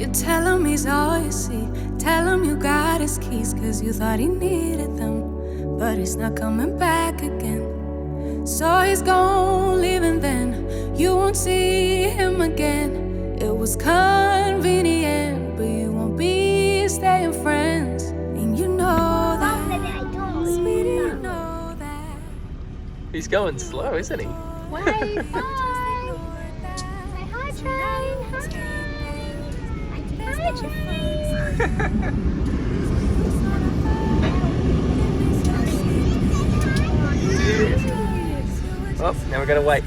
You tell him he's all you see. Tell him you got his keys, cause you thought he needed them. But he's not coming back again. So he's gone, leaving then. You won't see him again. It was convenient, but you won't be staying friends. And you know that, sweetie, you know that. He's going slow, isn't he? Wait, bye. Say hi, train. Hi, train. Oh, now we're gonna wait.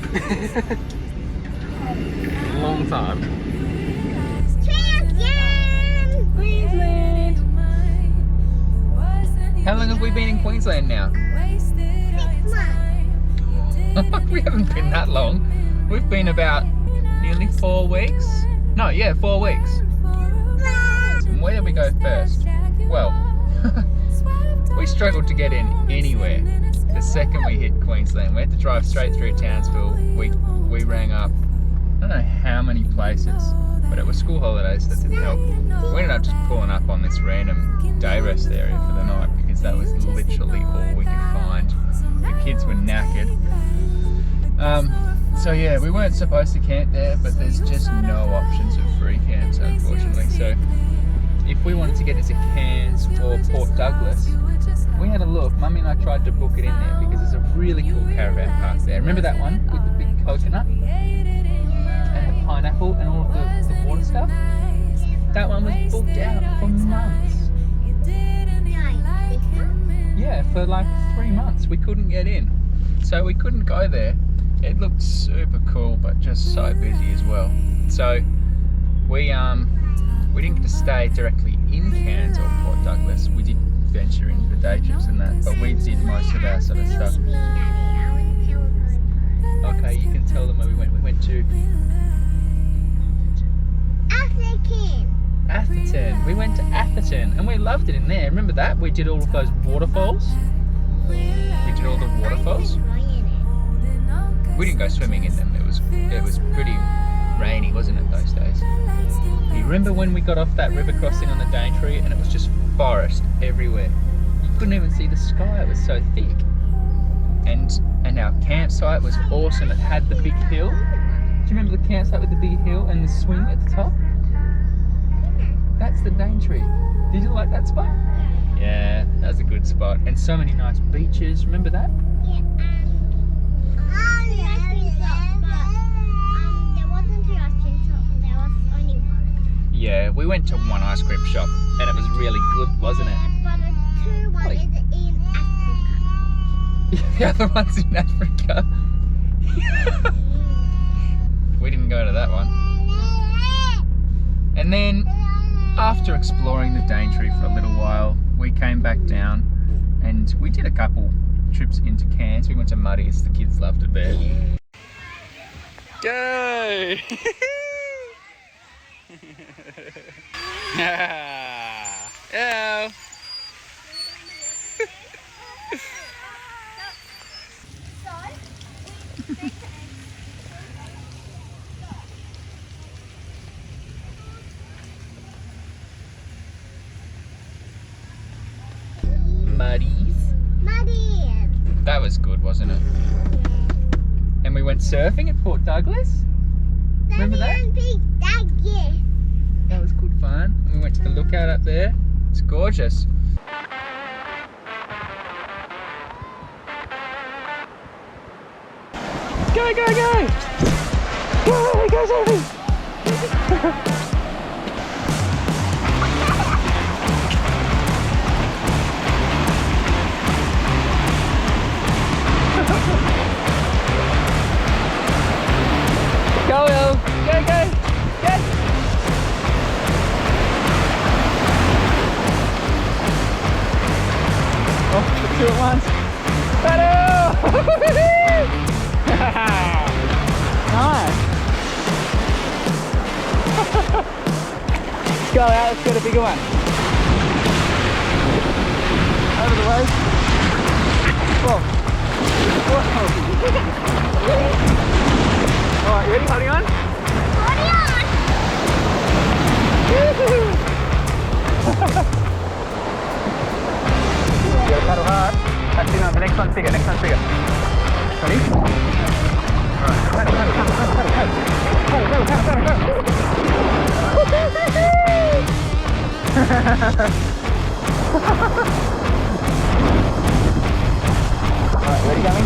Long time. Champion! Queensland! How long have we been in Queensland now? 6 months. We haven't been that long. We've been about nearly 4 weeks. No, yeah, 4 weeks. And where did we go first? Well, we struggled to get in anywhere. The second we hit Queensland, we had to drive straight through Townsville. We rang up, I don't know how many places, but it was school holidays, that didn't help. We ended up just pulling up on this random day rest area for the night because that was literally all we could find. The kids were knackered. So yeah, we weren't supposed to camp there, but there's just no options of free camps, unfortunately. So if we wanted to get into Cairns or Port Douglas, we had a look. Mummy and I tried to book it in there because there's a really cool caravan park there. Remember that one with the big coconut and the pineapple and all of the water stuff? That one was booked out for months. Yeah, for like 3 months. We couldn't get in. So we couldn't go there. It looked super cool, but just so busy as well. So we didn't get to stay directly in Cairns or Port Douglas. We did venture into the day trips and that, but we did most of our sort of stuff. Okay, you can tell them where we went. We went to Atherton. We went to Atherton and we loved it in there. Remember that? We did all of those waterfalls. We did all the waterfalls. We didn't go swimming in them. It was pretty rainy, wasn't it, those days? You remember when we got off that river crossing on the Daintree and it was just forest everywhere? You couldn't even see the sky, it was so thick. And our campsite was awesome. It had the big hill. Do you remember the campsite with the big hill and the swing at the top? That's the Daintree. Did you like that spot? Yeah, that was a good spot. And so many nice beaches, remember that? Yeah, there wasn't two ice cream shops, there was only one. Yeah, we went to one ice cream shop and it was really good, wasn't it? But the two one is in Africa. The other one's in Africa. We didn't go to that one. And then, after exploring the Daintree for a little while, we came back down and we did a couple trips into Cairns. We went to Muddy's, the kids loved it there. Go! Elle! Muddy's. That was good, wasn't it? And we went surfing at Port Douglas. Remember that? That was good fun. And we went to the lookout up there. It's gorgeous. Go, go, go! Go, go surfing! Go, Elle! Go, go! Go! Oh, 2 at once. Paddle! Nice! Let's go out, let's get a bigger one. Over the waves. Whoa. Whoa. Alright, ready? Holding on? Holding on! one's bigger, next one's bigger. Ready? Alright, paddle. Alright, ready, Gummy?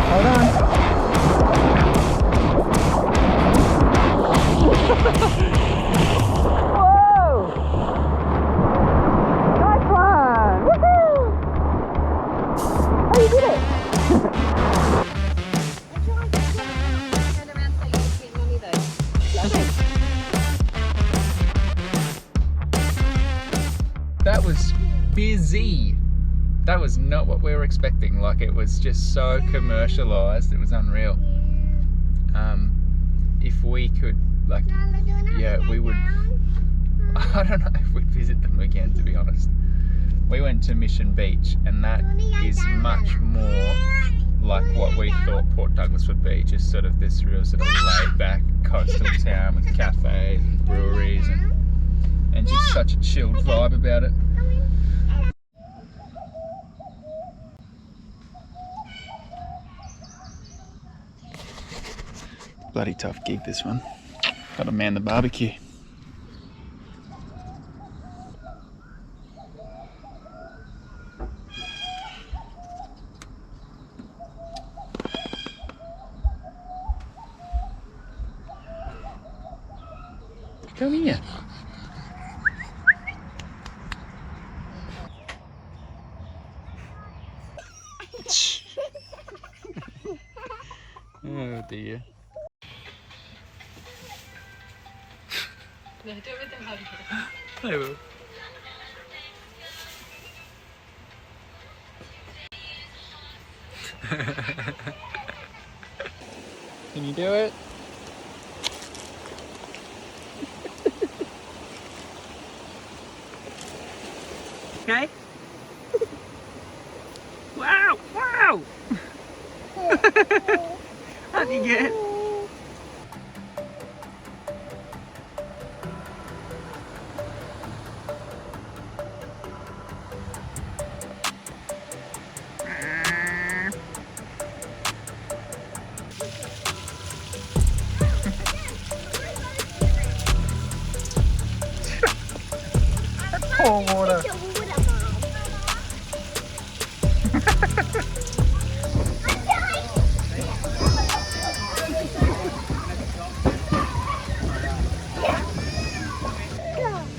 Hold on. Whoa! Nice one! Woohoo! Oh, you did it! Turn around so you can see Mummy though. That was busy. That was not what we were expecting. Like, it was just so commercialized. It was unreal. If we could, like, yeah, we would. I don't know if we'd visit them again, to be honest. We went to Mission Beach, and that is much more like what we thought Port Douglas would be. Just sort of this real sort of laid-back coastal town with cafes and breweries and just such a chilled vibe about it. Bloody tough gig, this one. Gotta man the barbecue. Come here. Oh dear. No, do it with them hugging. I will. Can you do it? Okay. Wow! Wow! How'd you get? Pour water.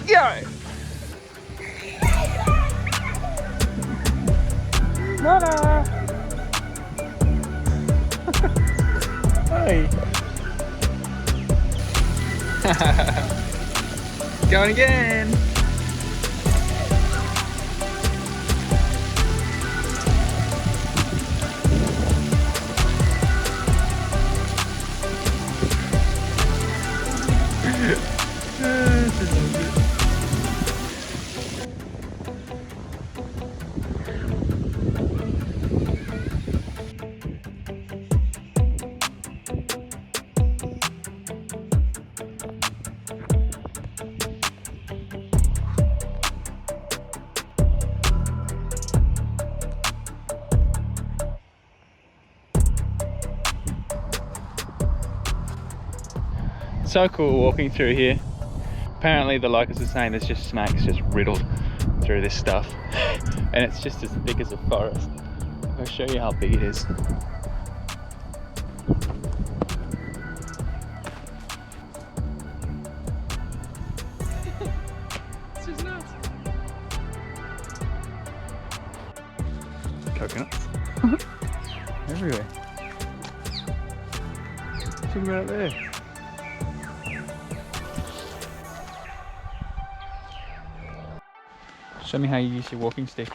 Go! Nana! Hey! Going again! So cool walking through here. Apparently the locals are saying there's just snakes just riddled through this stuff, and it's just as thick as a forest. I'll show you how big it is. It's just nuts. Coconuts everywhere. Check them out there. Show me how you use your walking stick.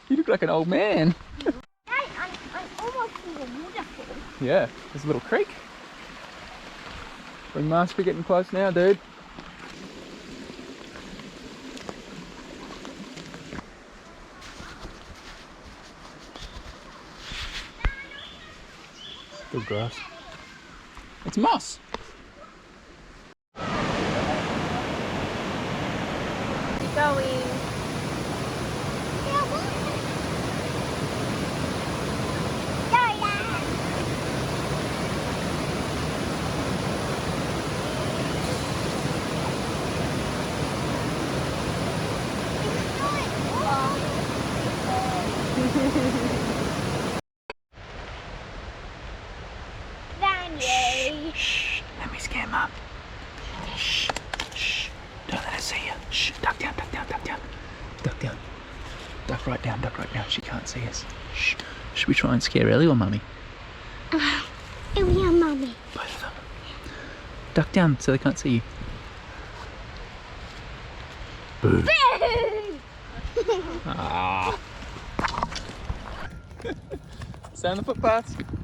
You look like an old man. Dad, I'm almost in the waterfall. Yeah, there's a little creek. We must be getting close now, dude. Good grass. It's moss. Going. Mum. Shh, shh. Don't let her see you. Shh. Duck down, duck down, duck down. Duck down. Duck right down, duck right down. She can't see us. Shh. Should we try and scare Ellie or Mummy? Ellie and Mummy. Both of them. Duck down so they can't see you. Boo. Ah. Stay on the footpath.